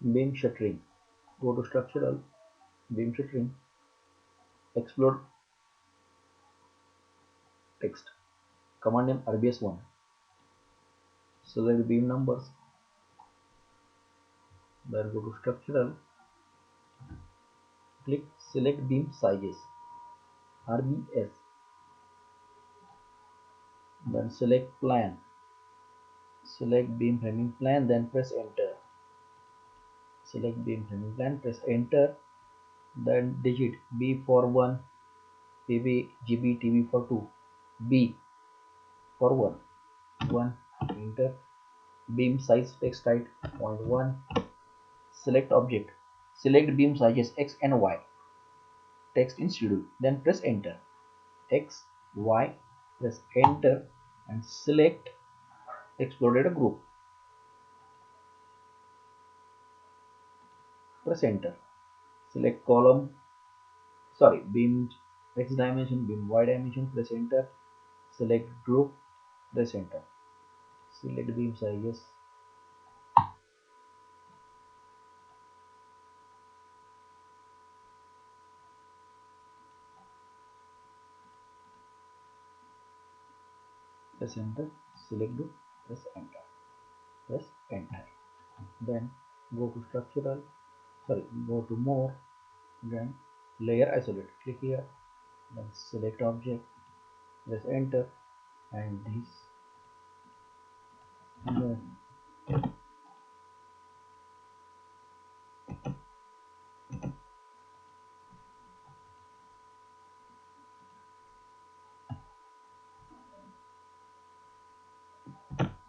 Beam shuttering. Go to structural, beam shuttering, explode text. Command name RBS1. Select beam numbers. Then go to structural, click select beam sizes. RBS. Then select plan. Select beam framing plan, then press enter. Select beam framing plan, press enter. Then digit B for 1, PB, GB, TB for 2, B for 1, 1, enter. Beam size text height 0.1. Select object. Select beam sizes X and Y. Text in schedule. Then press enter. X, Y, press enter and select exploded group. Press enter. Select column, beam X dimension, beam Y dimension, press enter. Select group, press enter. Select beam sizes. Press enter. Select group, press enter. Press enter. Then go to structural, go to more, then layer isolate. Click here, then select object, press enter, and this, and then